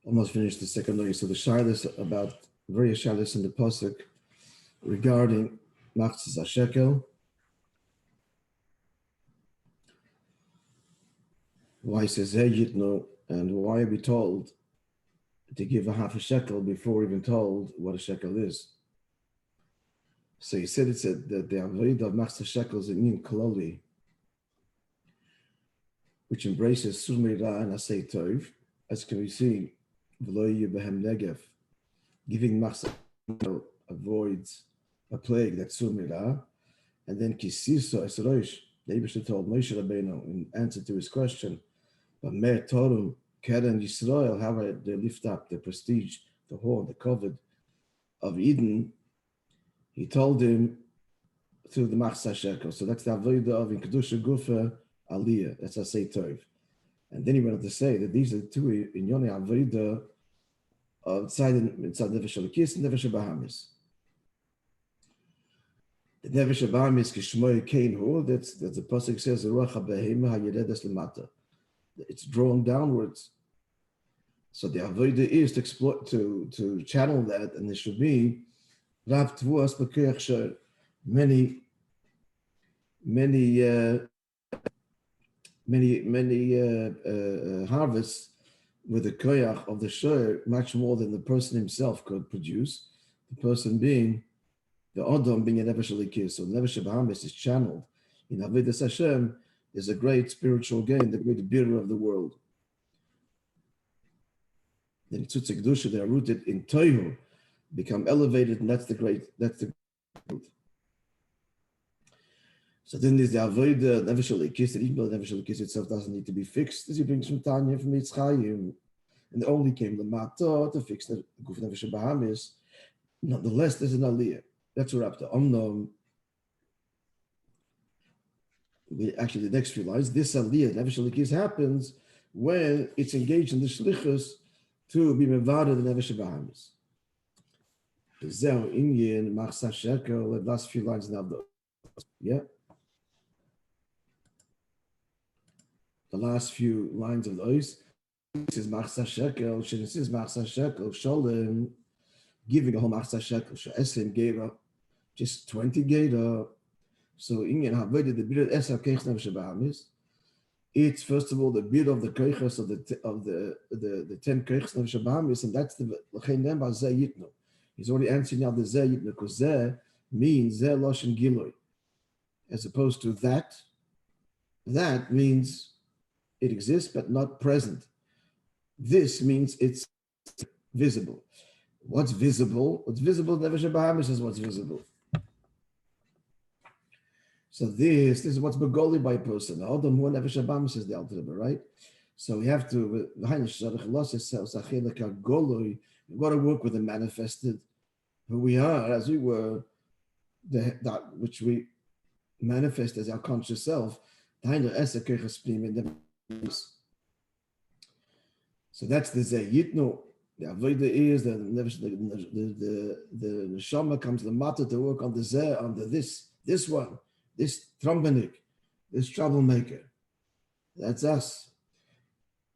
almost finished the second day. So the shilas about various shilas in the pasuk regarding machzas shekel. Why he says Yitnu, and why are we told to give a half a shekel before we're even told what a shekel is? So he said that the avodah of machzas shekel is in kololi, which embraces sumira and asay tov, as can we see, v'lo behem negev, giving machzas shekel avoids a plague that's sumira, and then kisiso esroish, the Eibusha told Moishe Rabbeinu in answer to his question, but Mer Toru, Keren Yisrael, how they lift up the prestige, the horn, the covet of Eden, he told him through the machzas shekel. So that's the avodah of in kedusha gufa aliyah. That's asay tov. And then he went on to say that these are the two in yoni avodah of inside nefesh elikis and nefesh bahamis. The nefesh bahamis kishmoy kein hu. That's the pasuk says ruach habehema hayeredes lemata. It's drawn downwards. So the avodah is to exploit, to channel that, and there should be rav tvuas b'koyach shor, many harvests with the koyach of the shor, much more than the person himself could produce. The person being the Adam being a nefesh elikis. So nefesh bahamis is channeled in avodas Hashem. Is a great spiritual gain, the great birur of the world. The Tzutz Kedusha, they are rooted in Tohu, become elevated, and that's the great. So then there's the avodah nefesh elikis. Even though nefesh elikis itself doesn't need to be fixed, as he brings from Tanya from Yitzchayim, and it only came the Mata to fix the guf nefesh bahamis. Nonetheless, there's an aliyah. That's what Rabbi Omnom. Actually, the next few lines, this aliyah, nefesh elikis, happens when it's engaged in the shlichus to be mevada the nefesh bahamis. Zeh inyan machzas shekel. The last few lines now. Yeah. The last few lines of those. This is machzas shekel. This is machzas shekel. Sholem, giving a whole machzas shekel. She'esem gave up just 20 geda. So inyan havodah the bid esar keich nefesh bahamis. It's first of all the bid of the keiches of the 10 keiches nefesh bahamis, and that's the l'chein nemba zeh yitnu. He's already answering now the zeh yitnu, because zeh means zeh loshen giloi, as opposed to that. That means it exists but not present. This means it's visible. What's visible? What's visible? Nefesh bahamis is what's visible. So this is what's begoli by a person. Adam who nefesh bahamis is the ultimate, right? So we have to. We got to work with the manifested, who we are as we were, that which we manifest as our conscious self. So that's the zeh yitnu. The avodah is the neshama comes to the matter to work on the zeh, on the this one, this trombonik, this troublemaker. That's us.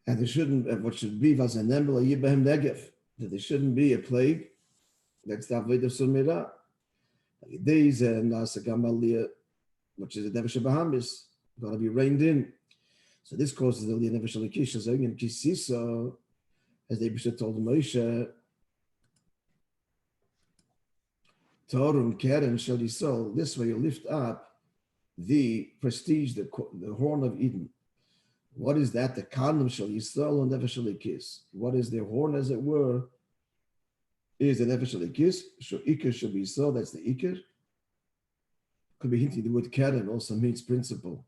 And there shouldn't, what should be vazanem yibehem negev, that there shouldn't be a plague. That's the avodah sumira. Days and nasa gamaliyah, which is a nefesh bahamis, got to be reined in. So this causes the nefesh elikis zaying and kisisa, as the Eibusha told Moishe, Torum keren shel Yisrael. This way you lift up the prestige, the horn of Eden. What is that? The karnum shel Yisrael and nefesh elikis. What is the horn, as it were? Is the nefesh elikis. So ikar shel Yisrael. That's the ikar. Could be hinting the word keren also means principle.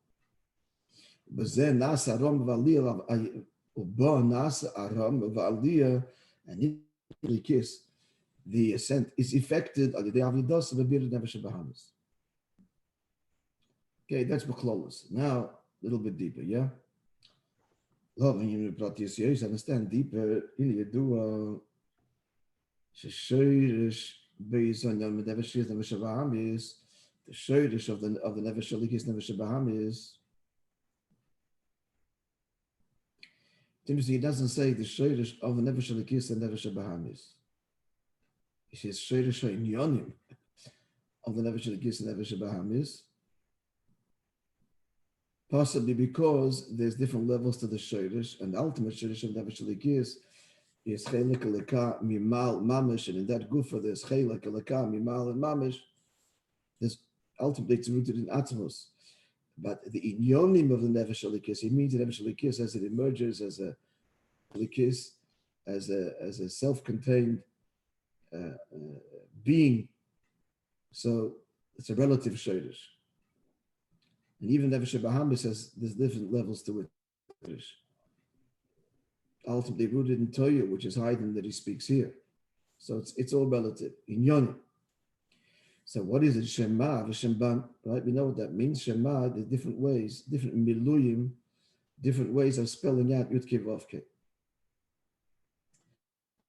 But then nasa rom v'aliyah uba nasa aram v'aliyah and elikis. The ascent is effected on the avidos of the bir nefesh bahamis. Okay, that's Baklolos. Now, a little bit deeper, yeah? Love, and you understand deeper. You do Sheshirish based on the Nefesh Bahamis, the Shirish of the Nefesh Elikis Nefesh Bahamis. interesting, it doesn't say the Shoresh of the Nefesh Elikis and Nefesh Bahamis. It says Shoresh Inyonim of the Nefesh Elikis and Nefesh Bahamis. Possibly because there's different levels to the Shoresh, and the ultimate Shoresh of Nefesh Elikis is Chelek Elika Mimal Mamish, and in that Gufa there's Chelek Elika Mimal and Mamish. There's ultimately it's rooted in Atmos. But the inyonim of the Nefesh Elikis, it means the Nefesh Elikis as it emerges as a Elikis, as a self-contained being. So it's a relative Shoresh. And even Nefesh Bahamis says there's different levels to it. Ultimately rooted in Toya, which is higher than that he speaks here. So it's all relative. Inyonim. So what is it? Shema, V'Shemban, right? We know what that means. Shema, there's different ways, different miluyim, different ways of spelling out Yutke Vavke.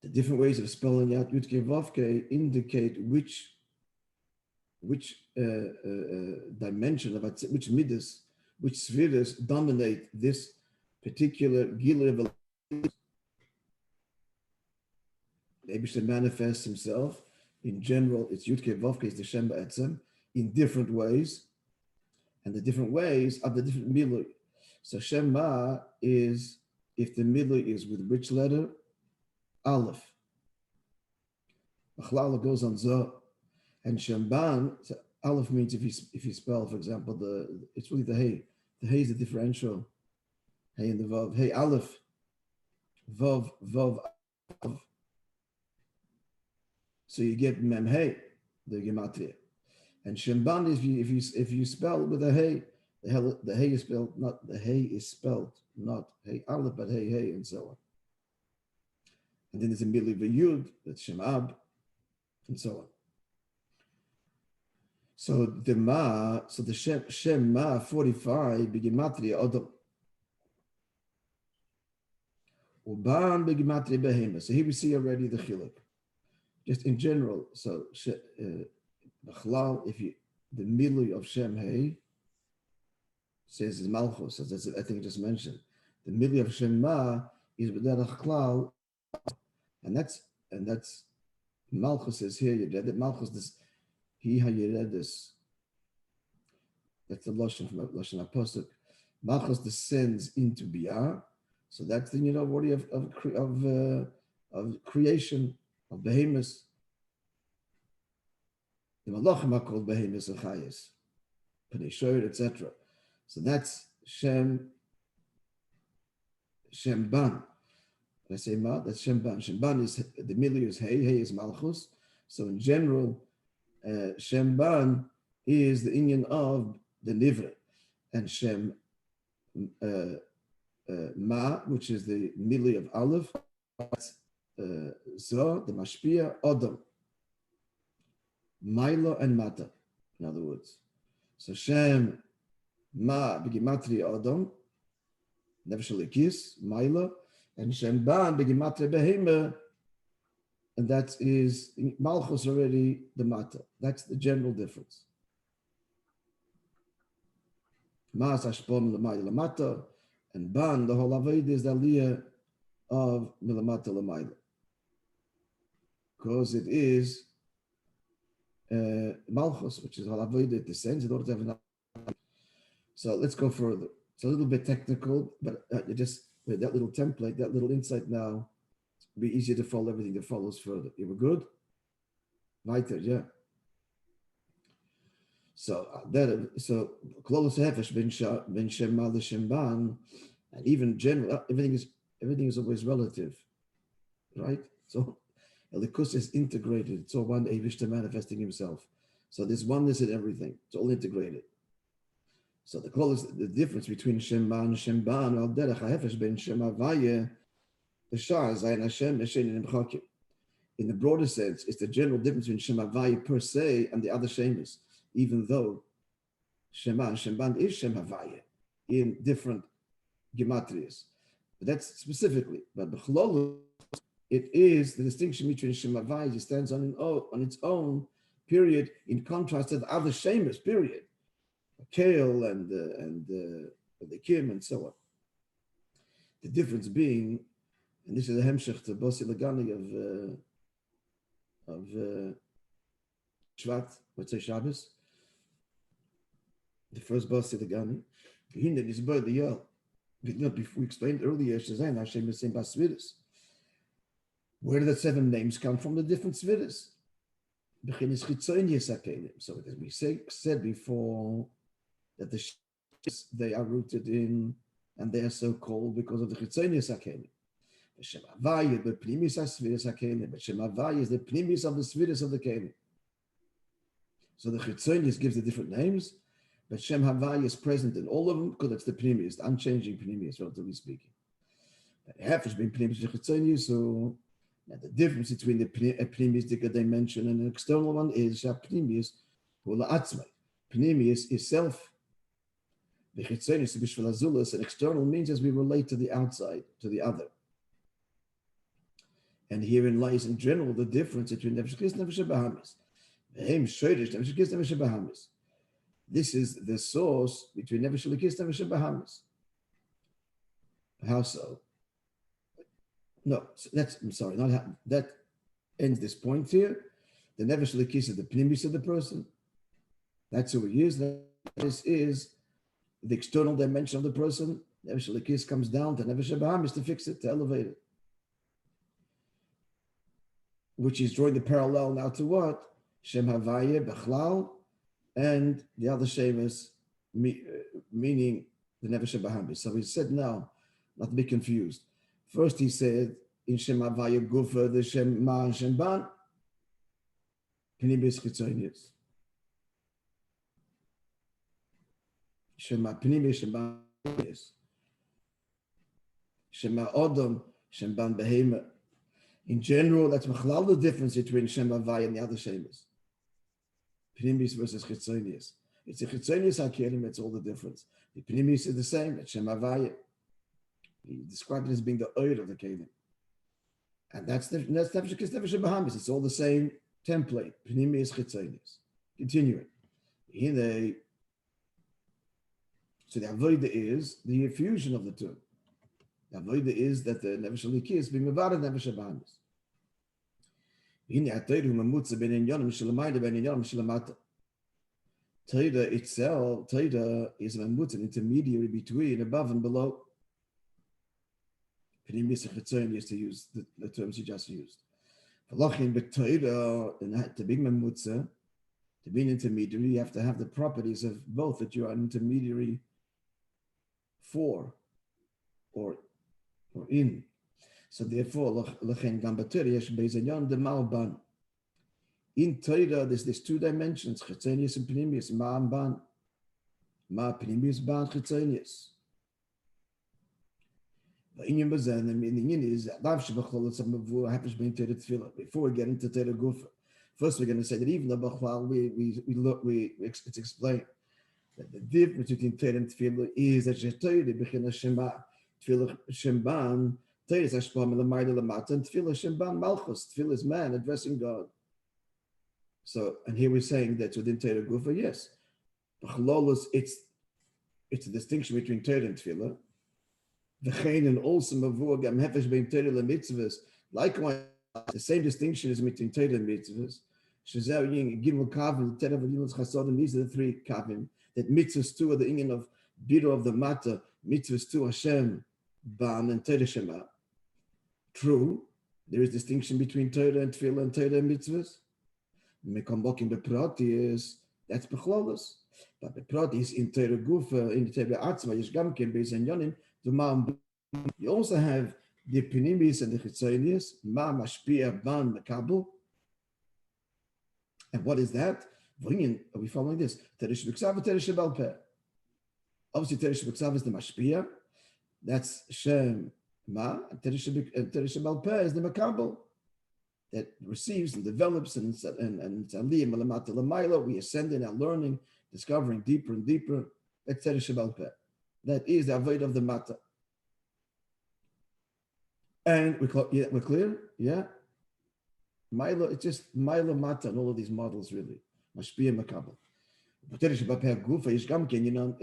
The different ways of spelling out Yutke Vavke indicate which dimension of it, which midas, which spheres dominate this particular Gila. The Eibishter manifests himself. In general, it's Yutke Vavke is the Shem Ba'etzem in different ways, and the different ways are the different milui. So Shema is if the milui is with which letter? Aleph. Achlala goes on Zo, and Shemban. So Aleph means if you spell, for example, it's really the Hey. The Hey is the differential. Hey and the Vav. Hey Aleph. Vav. Vav. So you get Mem Hey, the Gematria. And Shemban is if you spell with a Hey, the Hey is spelled, not the Hey is spelled, not Hey Aleph, but Hey, and so on. And then there's a Mili V'Yud, that's Shemab, and so on. So the Shema 45, Begematria Adam. Uban Begematria Behema. So here we see already the Chiluk. Just in general, so if the milui of Shem Hey says is Malchus, as I think I just mentioned, the milui of Shema is B'derach Klal, and that's Malchus is here. You read it. Malchus this he you read this. That's the lashon from lashon Apostle. Malchus descends into Biyah, so that's the body of creation. Of behemoths, the malachim are called behemoths and chayes, Pnei Shor, etc. So that's Shemban. I say Ma, that's Shemban. Shemban is the milui is Hey is Malchus. So in general, Shemban is the inyan of the Nivra, and Shem Ma, which is the milui of Aleph. So the Mashpia Adam, Milo and Mata, in other words. So Shem Ma Begimatria Adam, Nefesh Elikis, Milo, and Shem Ban Begimatria Behema, and that is Malchus already the Mata. That's the general difference. Ma Sashpom Lamai Lamata, and Ban, the whole Avodah is the Aliyah of Milamata Lamayla. Because it is Malchus, which is Avodah, it descends in order to have enough. So let's go further. It's a little bit technical, but just with that little template, that little insight now, it'll be easier to follow everything that follows further. You were good? Weiter, yeah. So Klolos Hefesh ben Shema l'Shemban, and even general, everything is always relative, right? So Elikus is integrated. It's all one Eivishter manifesting himself. So there's oneness in everything. It's all integrated. So the difference between Shemban and Shemban, al derech ha'hefesh ben Shema vayeh, the Shah Zayin Hashem Neshein Nimchakim. In the broader sense, it's the general difference between Shema vayeh per se and the other Shemas, even though Shema and Shemban is Shem Havayeh in different gematrias. But that's specifically. But B'chlolu, it is the distinction between Shem Havayeh. It stands on its own, period, in contrast to the other Shemas, period. Kale and the Kim and so on. The difference being, and this is a hemshech to Bosi Lagani of Shvat, let's say Shabbos, the first Bosi Lagani. We explained earlier, where did the 7 names come from? The different Svidus. So as we said before, that they are rooted in, and they are so called because of the Chitzonius HaKelim. Shem Havaya, the Pnimis HaSvidus HaKelim, but Shem Havaya is the Pnimis of the Svidus of the Kelim. So the Chitzonius gives the different names, but Shem Havaya is present in all of them because it's the Pnimis, the unchanging Pnimis, relatively speaking. But half has been Pnimis and Chitzonius, so now the difference between the Pnimis dimension and an external one is Pnimis hu la'atzmai. Pnimis is self. The Chitzonius b'shvil hazulus, and external means as we relate to the outside, to the other. And herein lies in general the difference between Nefesh Chis and Nefesh Bahamis. This is the source between Nefesh Elikis and Nefesh Bahamis. How so? No, that ends this point here. The Nefesh Elikis is the Pnimis of the person. That's who he is. This is the external dimension of the person. Nefesh Elikis comes down to Nefesh Bahamis to fix it, to elevate it. Which is drawing the parallel now to what? Shem Havaya, Bechlal, and the other Shem is meaning the Nefesh Bahamis. So he said now, not to be confused. First he said, in Shem Havaya Gufa, the Shem Ma and Shem Ban, Pnimis Chitzonius. Shem Ma Pnimis, Shem Ban Pnimis. Shem Ma Odom, Shem Ban Behema. In general, that's machlal the difference between Shem Havaya and the other Shemas. Pnimis versus Chitzonius. It's a Chitzonius HaKelim, it's all the difference. The Pnimis is the same, it's Shem Havaya. He described it as being the oil of the Kelim. And that's Nefesh Bahamis. It's all the same template. Pnimis, Chitzonius. Continuing. So the Avodah is the fusion of the two. The Avodah is that the Nefesh Elikis is being mevada Nefesh Bahamis. Torah itself, Torah is an intermediary between above and below. Pnimis and Chitzonius, to use the terms you just used. To be memutza, to be an intermediary, you have to have the properties of both that you are an intermediary for or in. So therefore, in Torah, there's 2 dimensions, Chitzonius and Pnimis, Ma and Ban. Ma Pnimis, Ban Chitzonius. The meaning is before we get into Torah Gufa. First, we're going to say that even the Bachlal, it's explained that the difference between Torah and Tefillah is that Torah b'china Shema, Tefillah Shemban, Torah is Hashpah Melamayda Lamata, and Tefillah Shemban Malchus. Tefillah is man addressing God. So, and here we're saying that within Torah Gufa, yes, Bachlolus, it's a distinction between Torah and Tefillah. V'chein and also mavur gam hefesh bein Torah lemitzvahs. Likewise, the same distinction is between Torah and mitzvahs. Shezau ying gimel kavim Torah v'limud chasodim. These are the 3 kavim. That mitzvahs 2 are the inyan of biro of the matter. Mitzvahs 2 Hashem ban and Torah Shema. True, there is distinction between Torah and Tefillah and Torah and mitzvahs. Mekombokim beprati is that's bechlolus. But beprati is in Torah Gufa, in Torah Atzma yesh gam ken beis hanyonim. You also have the Pnimis and the Chitzonius, Ma Mashpia Ban Makabel. And what is that? Are we following this? Teresh B'Ksav and Teresh B'Al Peh. Obviously, Teresh B'Ksav is the Mashpia. That's Shem Ma. And Teresh B'Al Peh is the Makabel that receives and develops and Aliyah Malamata Lamaila. We ascend in our learning, discovering deeper and deeper. That's Teresh B'Al Peh. That is the avoid of the matter. And we're clear? Yeah? Milo, it's just Milo Mata and all of these models really. Mashpia Makabel. But Teresh B'Al Peh Gufa is Gamkin, and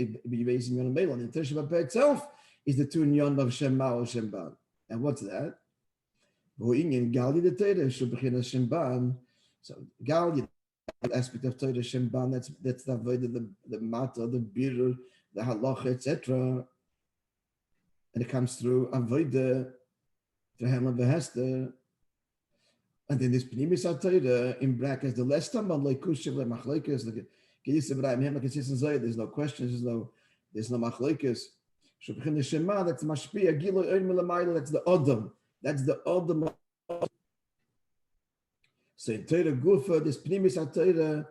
Teresh B'Al Peh itself is the two inyan of Shema or Shemban. And what's that? Inyan Gali the Torah should begin as Shemban. So Gali, the aspect of Torah Shemban, that's the avodah, the matter, the birur, the halacha, etc. And it comes through avodah, the hammer, the hester. And then this pnimis HaTorah in brackets, the less time on like kushav like machlekes, like there's no questions, there's no machlekes. Shubchin Shema, that's mashpia gilo ein milamayla, that's the Adam. That's the Adam. So in Torah Gufa, this pnimis HaTorah,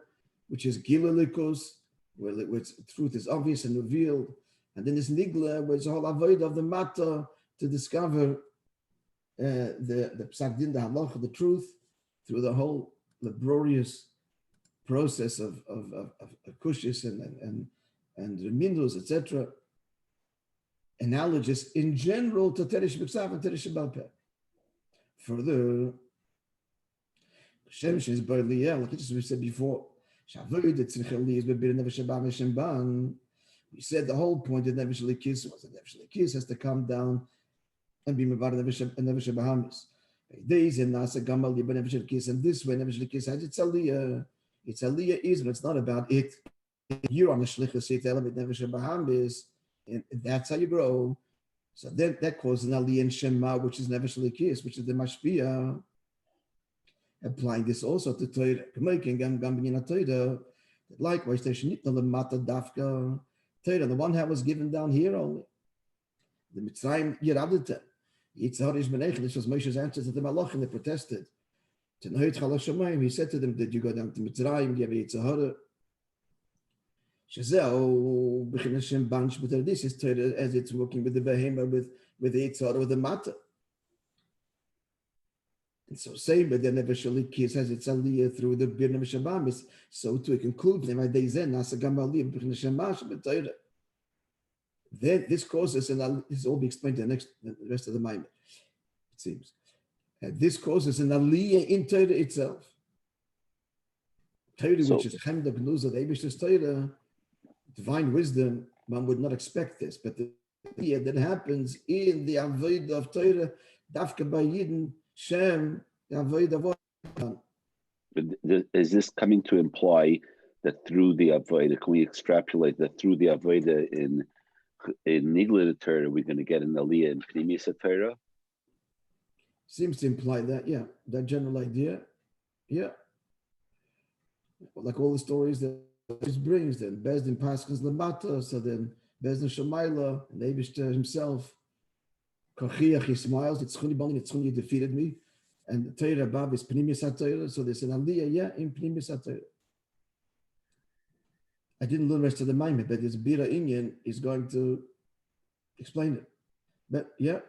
which is gilo likus, where truth is obvious and revealed, and then this nigla, where it's a whole avoid of the matter to discover the psak din, the halacha, the truth, through the whole laborious process of kushis and remindus, etc. Analogous in general to Teresh B'Ksav and Teresh B'Alpeh. Further, Shem is Barliel, like we said before, we said the whole point of Nevish Likis was that Nevish Likis has to come down and be Mevar Nevish Bahamis. Days in Nasa Gamal Liban Nevish Likis, and this way Nevish Likis has its Aliyah. Its Aliyah is, but it's not about it. You're on the Shlichus It element Nevish Bahamis, and that's how you grow. So then that causes an Aliyah in Shema, which is Nevish Likis, which is the Mashpia. Applying this also to Torah, likewise, they should not lemata dafka. Torah, on the one hand, was given down here only. The Mitzrayim Yeradita. Yitzhar is Menech. This was Moshe's answer to the Malachim. They protested. He said to them, "Did you go down to Mitzrayim? Give Yitzhar." Shazeo b'chinashim bunch, but this is Torah as it's working with the behemoth, with the Yitzhar, with the Mata. And so same, but then Nevish Likis has its aliyah through the Bir Nevish Bahamis. So to conclude, then this causes, and this will be explained in the rest of the Maimon, it seems. And this causes an aliyah in Torah itself. Torah, which is Chemda Gnuza, the Eibishter's Torah, divine wisdom, one would not expect this, but the aliyah that happens in the avodah of Torah, Dafka by Yidden, Shem, but is this coming to imply that through the avodah, can we extrapolate that through the avodah in Nigla Torah, we're going to get an aliyah in Pnimis Torah? Seems to imply that, yeah, that general idea, yeah. Like all the stories that this brings, then Bezdin Paskins Lamata, so then Bezdin Shemaila, and Eibishter himself. Kochiach, he smiles, it's Chuni Bali, it's Chuni defeated me. And the Torah Bab is Pnimis HaTorah, so there's an aliyah, yeah, in Pnimis HaTorah. I didn't learn the rest of the Maimon, but this Bira Inyan is going to explain it. But yeah.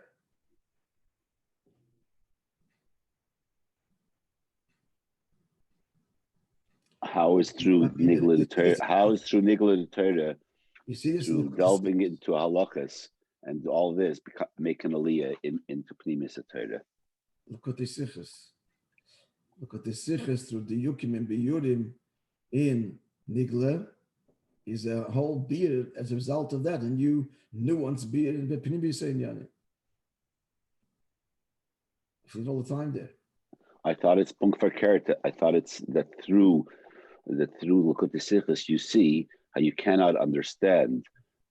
How is through Nigla Torah? How is through Nigla Torah? You see this through delving into halachas and all this making aliyah into Pnimis Torah. Look at the sichas. Look at the sichas through the yukim and biyurim in Nigla is a whole beer as a result of that, a new nuance beer in the Pnimis Yanim. See it all the time there. I thought it's punk for character. I thought it's that through look at the sichas, you see how you cannot understand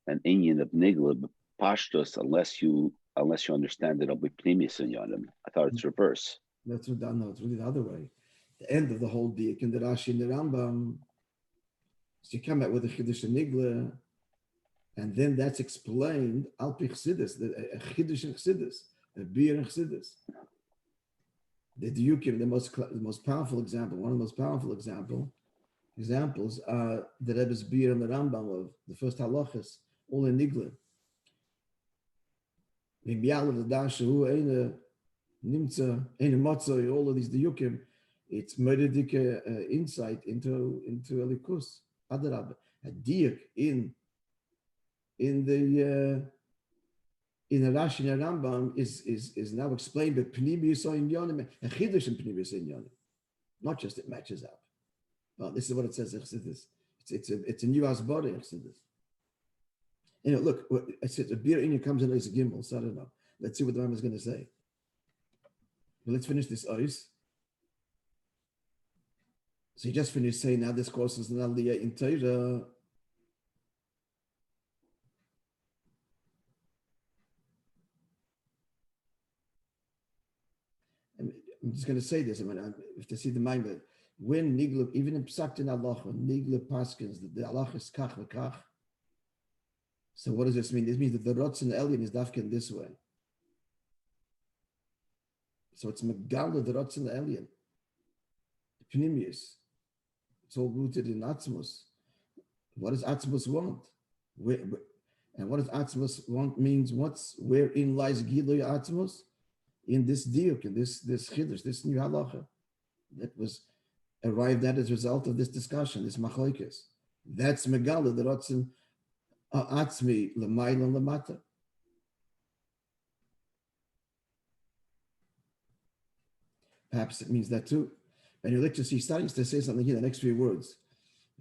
an inyan of Nigla pashtus unless you understand it of Pnimis Yanim. I thought it's reverse. That's what no, it's really the other way. The end of the whole dik in the Rashi and the Rambam. So you come out with a Chiddush and Nigla, and then that's explained al pi Chassidus, a Chiddush and Chassidus, a beer and Chassidus. The Diukim, the most powerful example, one of the most powerful examples are the Rebbe's beer and the Rambam of the first halachas, all in Nigla. All of these Diukim, it's Meredike insight into Elikus. Adarab, a diuk in the Rashi and Rambam is now explained by Pnimis Yanim, a Chiddush in Pnimis Yanim. Not just it matches up. Well, this is what it says in Chassidus. It's a new Asbara in Chassidus. look, I said, the beer in comes in as a gimbal, so I don't know. Let's see what the Rambam is going to say. But let's finish this ice. So he just finished saying now this course is an aliyah in Torah. I'm just going to say this. I mean, if to see the mind that when Nigla, even in Psak in Allah, when Nigla Paskins, the Allah is kach v'kach. So what does this mean? This means that the Rotz and the alien is dafkin this way. So it's Megala, the Rotz and the alien. The Pnimius. It's all rooted in Atzmos. What does Atzmos want? And what does Atzmos want means wherein lies Giloy Atzmos? In this diuk, in this chiddush, this new halacha that was arrived at as a result of this discussion, this machlokes. That's megala, the rotzim atzmi l'mayla l'mata. Perhaps it means that too. And you lecture, he's starting to say something here, the next few words.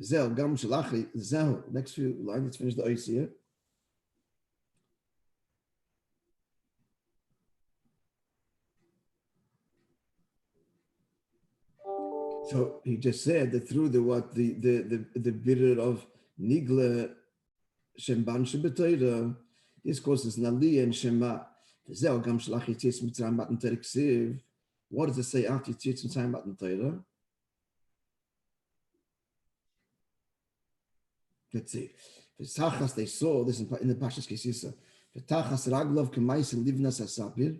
Zel gam shalachi zel. Next few lines. Let's finish the ois here. So he just said that through the bitter of Nigla Shemban Shebetoira, this causes Nali and Shema. What does it say after Yitzitz Mitzrayim Matan Torah? Let's see. V'tachas they saw this in the Pashas Kisisa. V'tachas Raglov K'mais Livnas Asapir.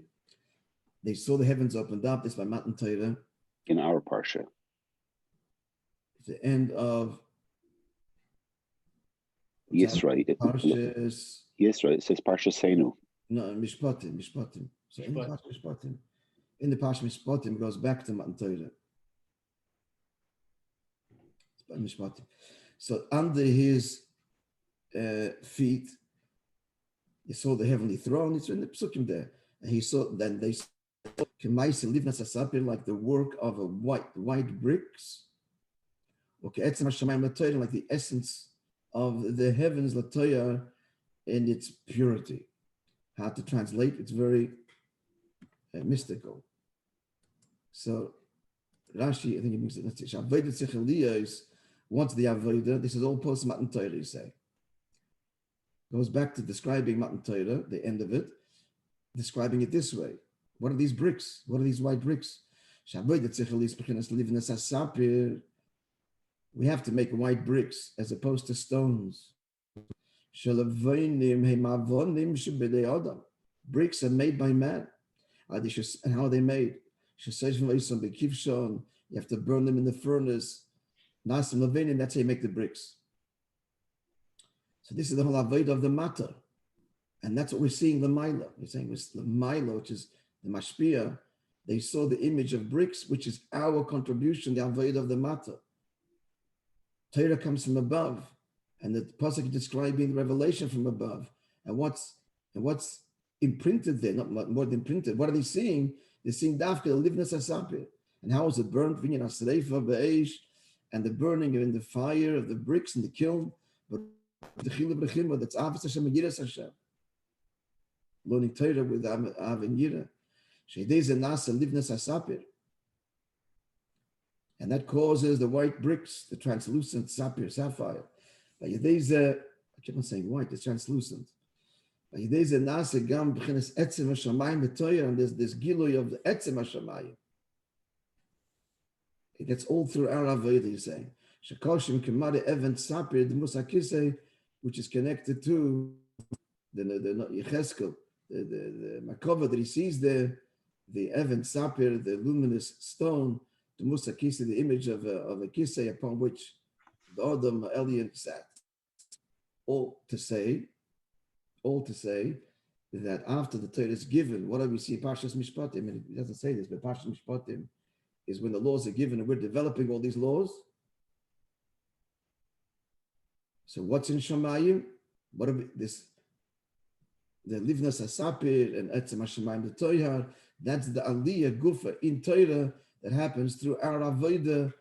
They saw the heavens opened up. This by Matan Torah. In our parsha. The end of Right. Parshas. Right. It says Parsha Seinu. No, Mishpatim. So in the Parsha Mishpatim, in the Parsha Mishpatim goes back to Matan Torah. It's by Mishpatim. So under his feet, he saw the heavenly throne. It's in the Psukim there, and he saw. Then they saw like the work of a white bricks. Okay, like the essence of the heavens, Latoya, in its purity. How to translate? It's very mystical. So Rashi, I think it means that once the Avodah, this is all post Matan Torah, you say. Goes back to describing Matan Torah, the end of it, describing it this way. What are these bricks? What are these white bricks? We have to make white bricks as opposed to stones. Bricks are made by man. And how are they made? You have to burn them in the furnace. That's how you make the bricks. So this is the whole avodah of the matter. And that's what we're seeing the Mila. We're saying with the Mila, which is the Mashpia, they saw the image of bricks, which is our contribution, the avodah of the matter. Torah comes from above, and the pasuk is describing the revelation from above. And what's imprinted there, not more than printed. What are they seeing? They're seeing dafka, the livness asapir. And how is it burnt? Vinyan asreifa be'esh, and the burning in the fire of the bricks in the kiln. But the chilul b'rechimah, that's avos Hashem and yiras Hashem. Learning Torah with av and yira. Sheidei zenasa livness asapir. And that causes the white bricks, the translucent sapphire. I keep on saying white, it's translucent. And there's this giloy of the etzem hashamayim. It gets all through our avodah, you're saying. Shekoshim kemade event sapir, the musakise, which is connected to the Yecheskel, the makova that he sees there, the event sapir, the luminous stone, the Musa Kisei, the image of a Kisei upon which the Adam alien sat. All to say that after the Torah is given, what do we see in Parshas Mishpatim? I mean, it doesn't say this, but Parshas Mishpatim is when the laws are given and we're developing all these laws. So what's in Shamayim? What are this? The Livnas Asapir and Etzem HaShamayim, the Torah, that's the Aliyah Gufa in Torah that happens through our avodah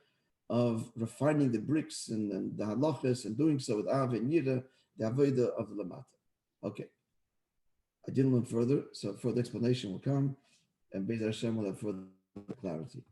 of refining the bricks and the halachas and doing so with Av and Yira, the avodah of the Lamata. Okay. I didn't learn further, so further explanation will come, and Be'ez Hashem will have further clarity.